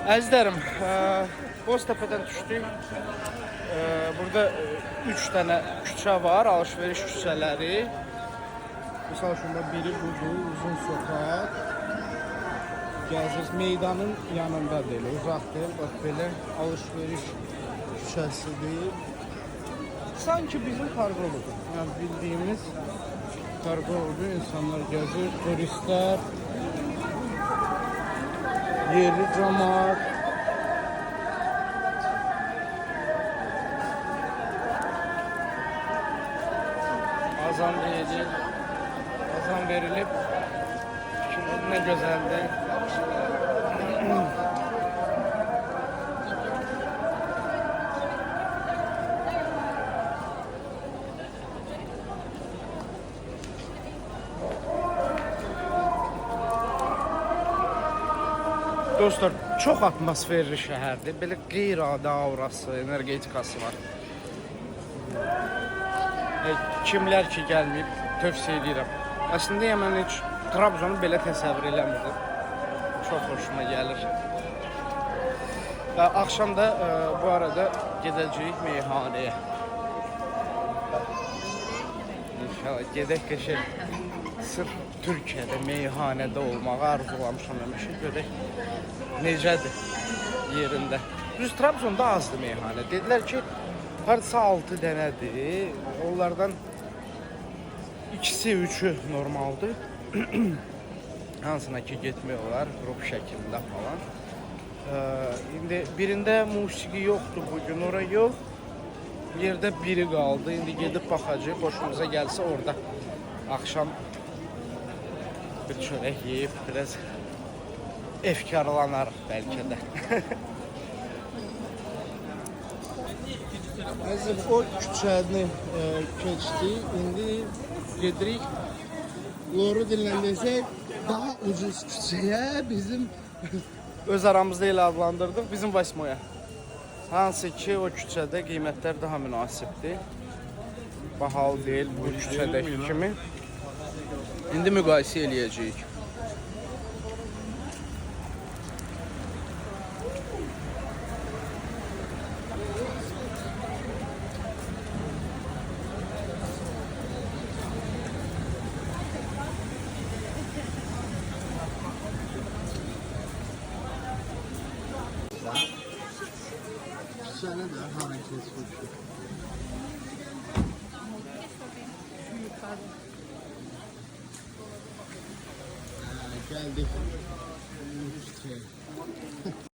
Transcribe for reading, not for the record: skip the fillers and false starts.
Əzizlərim, Boztepe'dən düşdük. Burada 3 dənə küçə var, alışveriş küçələri. Misal şunda biri budur, uzun sokaq. Gəzirsiniz, meydanın yanında deyil, uzaq deyil. Bax belə alışveriş küçəsidir. Sanki bizim Kargoludur. Yəni bildiyimiz Kargoludur. İnsanlar gəzir, turistlər, yerli cəmaət. Azan deyəcək, azan verilib. Şimdi ne güzeldir. Dostlar, çox atmosferli şəhərdir. Belə qeyri-adi aurası, energetikası var. Kimlər ki gəlməyib, tövsiyə edirəm. Əslində mən heç Trabzonu belə təsəvvür eləmirdim. Çox xoşuma gəlir. Və axşam da bu arada gedəcəyik meyhanəyə. İnşallah gedək qəşəng. Sırf Türkiyədə meyhanədə olmağı arzulamışam həmişə. Görək necədir yerində. Düz Trabzonda azdır meyhanə. Dedilər ki, hardasa 6 dənədir. Onlardan ikisi, üçü normaldır. Hansına ki getmək olar, qrup şəklində falan. İndi birində musiqi yoxdur bugün, ora yox. Yerdə biri qaldı. İndi gedib baxacağıq, xoşumuza gəlsə orada axşam bir çörək yeyib, biraz efkarlanarıq bəlkə də. Əzim, o küçəni keçdik, indi gedirik. Doğru dinləndəsək, daha ucuz küçəyə bizim öz aramızda ilə adlandırdıq, bizim Vasmoya. Hansı ki, o küçədə qiymətlər daha münasibdir. Bahalı deyil bu küçədəki kimi. İndi müqayisə eləyəcəyik. Küçəni də hareket etmişik. Geldik.